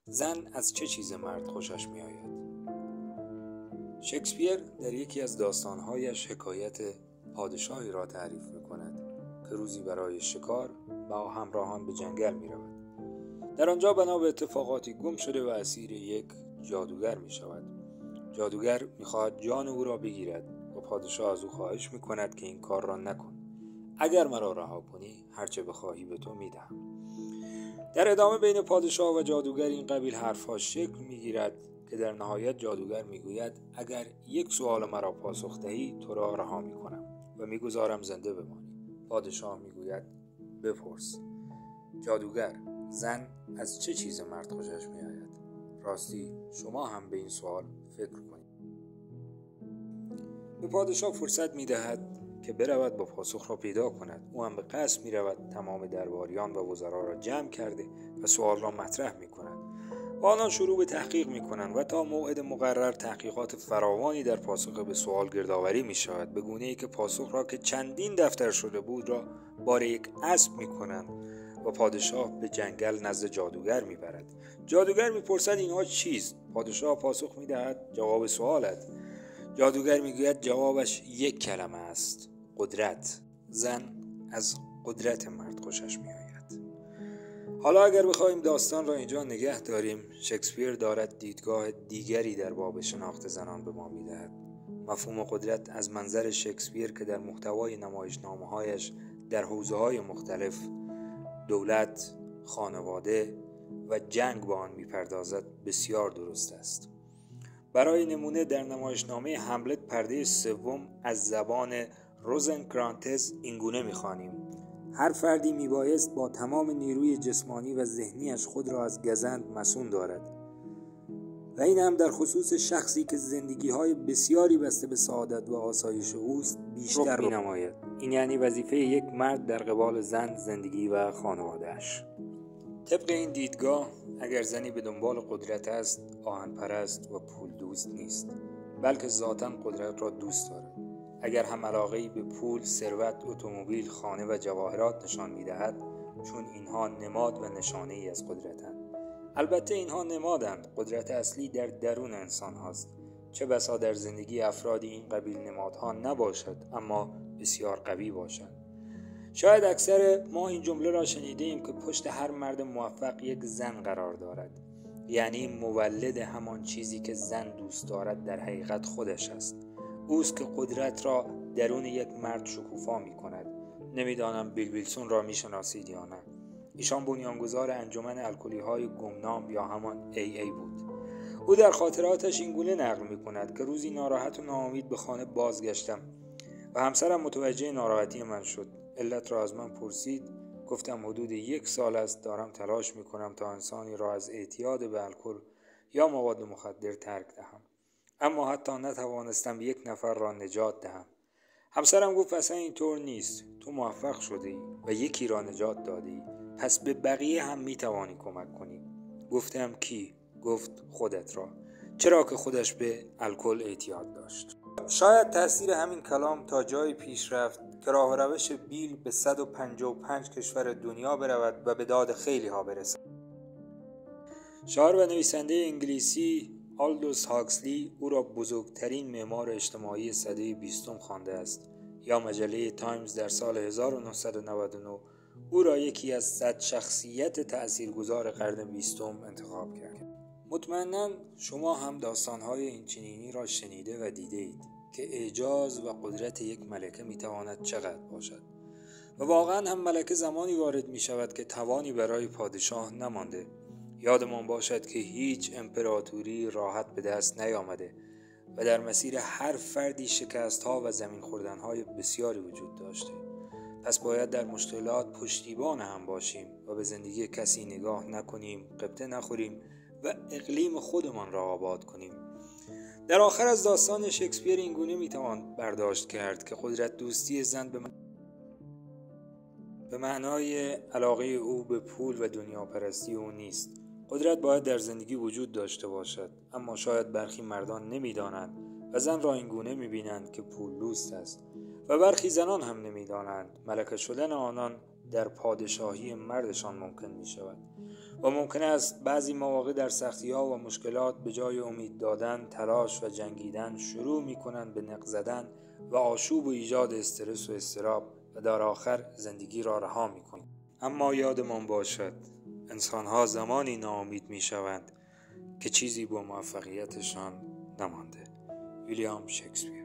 زن از چه چیز مرد خوشش می آید؟ شکسپیر در یکی از داستانهایش حکایت پادشاهی را تعریف می کند که روزی برای شکار با همراهان به جنگل می رود. در آنجا بنا به اتفاقاتی گم شده و اسیر یک جادوگر می شود. جادوگر می خواهد جان او را بگیرد و پادشاه از او خواهش می کند که این کار را نکن. اگر مرا رها کنی هرچه بخواهی به تو می دهم. در ادامه بین پادشاه و جادوگر این قبیل حرفها شکل می گیرد که در نهایت جادوگر می گوید اگر یک سوال مرا پاسخ دهی تو را رها می کنم و می گذارم زنده بمانی. پادشاه می گوید بپرس. جادوگر: زن از چه چیز مرد خوشش می آید؟ راستی شما هم به این سوال فکر کنید. به پادشاه فرصت می دهد که برود با پاسخ را پیدا کند. او هم به قصد می رود تمام درباریان و وزرا را جمع کرده و سوال را مطرح می کند. آنان شروع به تحقیق می کنند و تا موعد مقرر تحقیقات فراوانی در پاسخ به سوال گردآوری می شود، به گونه ای که پاسخ را که چندین دفتر شده بود را بار یک اسب می کنند و پادشاه به جنگل نزد جادوگر می برد. جادوگر می پرسد اینها چیست؟ پادشاه پاسخ می دهد جواب سوالت. جادوگر می گوید جوابش یک کلمه است: قدرت. زن از قدرت مرد خوشش می آید. حالا اگر بخواهیم داستان را اینجا نگه داریم، شکسپیر دارد دیدگاه دیگری در باب شناخت زنان به ما می دهد. مفهوم قدرت از منظر شکسپیر که در محتوای نمایشنامه‌هایش در حوزه‌های مختلف دولت، خانواده و جنگ با آن می‌پردازد بسیار درست است. برای نمونه در نمایشنامه هملت پرده سوم از زبان روزنکرانتز اینگونه می‌خوانیم: هر فردی میبایست با تمام نیروی جسمانی و ذهنیش خود را از گزند مصون دارد و این هم در خصوص شخصی که زندگی‌های بسیاری بسته به سعادت و آسایش اوست بیشتر می‌نماید. این یعنی وظیفه یک مرد در قبال زن، زندگی و خانواده‌اش. طبق این دیدگاه اگر زنی به دنبال قدرت است، آهن‌پرست و پول دوست نیست، بلکه ذاتاً قدرت را دوست دارد. اگر هم علاقه‌ای به پول، ثروت، اتومبیل، خانه و جواهرات نشان می‌دهد، چون اینها نماد و نشانه‌ای از قدرتند. البته اینها نمادند، قدرت اصلی در درون انسان هاست. چه بسا در زندگی افرادی این قبیل نمادها نباشد اما بسیار قوی باشند. شاید اکثر ما این جمله را شنیده ایم که پشت هر مرد موفق یک زن قرار دارد، یعنی مولد همان چیزی که زن دوست دارد در حقیقت خودش است. اوست که قدرت را درون یک مرد شکوفا می کند. نمیدانم بیل ویلسون را می شناسید یا نه. ایشان بنیانگذار انجمن الکلی های گمنام یا همان AA بود. او در خاطراتش اینگونه نقل می کند که روزی ناراحت و ناامید به خانه بازگشتم و همسرم متوجه ناراحتی من شد. علت را از من پرسید. گفتم حدود 1 سال است دارم تلاش می کنم تا انسانی را از اعتیاد به الکل یا مواد مخدر ترک دهم، اما حتی نتوانستم 1 نفر را نجات دهم. همسرم گفت اصلا اینطور نیست، تو موفق شده ای و یکی را نجات داده ای، پس به بقیه هم می توانی کمک کنی. گفتم کی؟ گفت خودت را، چرا که خودش به الکل اعتیاد داشت. شاید تاثیر همین کلام تا جایی پیش رفت که راه و روش بیل به 155 کشور دنیا برود و به داد خیلی ها برسد. شاعر و نویسنده انگلیسی آلدوس هاکسلی او را بزرگترین معمار اجتماعی سده 20 خوانده است، یا مجله تایمز در سال 1999 او را یکی از 100 شخصیت تأثیرگذار قرن 20 انتخاب کرد. مطمئناً شما هم داستان‌های اینچنینی را شنیده و دیده اید که اعجاز و قدرت یک ملکه میتواند چقدر باشد و واقعاً هم ملکه زمانی وارد می شود که توانی برای پادشاه نمانده. یادمان باشد که هیچ امپراتوری راحت به دست نیامده و در مسیر هر فردی شکست‌ها و زمین خوردن‌های بسیاری وجود داشته. پس باید در مشکلات پشتیبان هم باشیم و به زندگی کسی نگاه نکنیم، غبطه نخوریم و اقلیم خودمان را آباد کنیم. در آخر از داستان شکسپیر اینگونه میتوان برداشت کرد که قدرت دوستی زن به معنای علاقه او به پول و دنیا پرستی او نیست. قدرت باید در زندگی وجود داشته باشد، اما شاید برخی مردان نمیدانند و زن را اینگونه میبینند که پول دوست است و برخی زنان هم نمیدانند ملکه شدن آنان در پادشاهی مردشان ممکن می شود و ممکن است بعضی مواقع در سختی ها و مشکلات به جای امید دادن، تلاش و جنگیدن شروع می کنند به نق زدن و آشوب و ایجاد استرس و اضطراب و در آخر زندگی را رها می کنند. اما یادمان باشد انسان‌ها زمانی ناامید می شوند که چیزی با موفقیتشان نمانده. ویلیام شکسپیر.